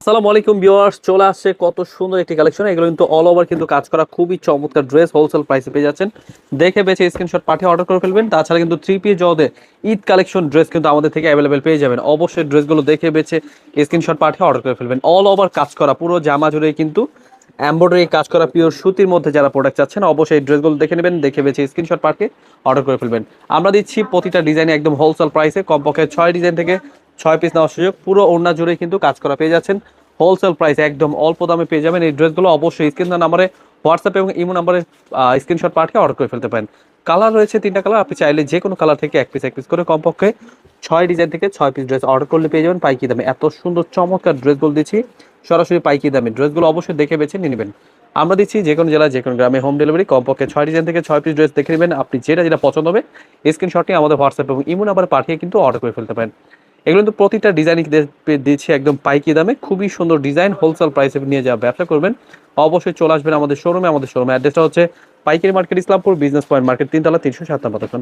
আসসালামু আলাইকুম ভিউয়ার্স, চলে আসছে কত সুন্দর একটি কালেকশন। এগুলো কিন্তু অল ওভার কিন্তু কাজ করা খুবই চমৎকার ড্রেস হোলসেল প্রাইসে পেয়ে যাচ্ছেন। দেখে বেছে স্ক্রিনশট পাঠিয়ে অর্ডার করে ফেলবেন। তাছাড়া কিন্তু থ্রি পিস জদে ঈদ কালেকশন ড্রেস কিন্তু আমাদের থেকে অ্যাভেলেবেল পেয়ে যাবেন। অবশ্যই ড্রেসগুলো দেখে বেছে স্ক্রিনশট পাঠিয়ে অর্ডার করে ফেলবেন। অল ওভার কাজ করা পুরো জামা জুড়ে কিন্তু এমব্রয়ডারি কাজ করা পিওর সুতির মধ্যে যারা প্রোডাক্ট চাচ্ছেন অবশ্যই এই ড্রেসগুলো দেখে নেবেন, দেখে বেছে স্ক্রিনশট পাঠিয়ে অর্ডার করে ফেলবেন। আমরা দিচ্ছি প্রতিটা ডিজাইনে একদম হোলসেল প্রাইসে, কমপক্ষে 6 ডিজাইন থেকে 6 পিস নেওয়ার সুযোগ। পুরো ওড়না জুড়ে কিন্তু কাজ করা পেয়ে যাচ্ছেন হোলসেল প্রাইস, একদম অল্প দামে পেয়ে যাবেন। এই ড্রেসগুলো অবশ্যই স্ক্রিন নাম্বারে হোয়াটসঅ্যাপ এবং ইমো নাম্বারে স্ক্রিনশট পাঠিয়ে অর্ডার করে ফেলতে পারেন। কালার রয়েছে 3টা কালার, আপনি চাইলে যে কোনো কালার থেকে এক পিস করে কমপক্ষে 6 ডিজাইন থেকে 6 পিস ড্রেস অর্ডার করলে পেয়ে যাবেন পাইকি দামে। এত সুন্দর চমৎকার ড্রেসগুলো দিচ্ছি সরাসরি পাইকি দামে। ড্রেসগুলো অবশ্যই দেখে বেছে নিয়ে নেবেন। আমরা দিচ্ছি যে কোনো জেলায় যে কোনো গ্রামে হোম ডেলিভারি। কমপক্ষে 6 ডিজাইন থেকে 6 পিস ড্রেস দেখে নেবেন, আপনি যেটা যেটা পছন্দ হবে স্ক্রিনশট নিয়ে আমাদের হোয়াটসঅ্যাপ এবং ইমো নাম্বারে পাঠিয়ে কিন্তু অর্ডার করে ফেলতে পারেন। এগুলো কিন্তু প্রতিটা ডিজাইন দিচ্ছি একদম পাইকি দামে, খুবই সুন্দর ডিজাইন হোলসেল প্রাইসে নিয়ে যাওয়া ব্যবসা করবেন। অবশ্যই চলে আসবেন আমাদের শোরুমে। আমাদের শোরুমে অ্যাড্রেসটা হচ্ছে পাইকারি market, Islampur business point market, 3 তলা 307 নম্বর দোকান।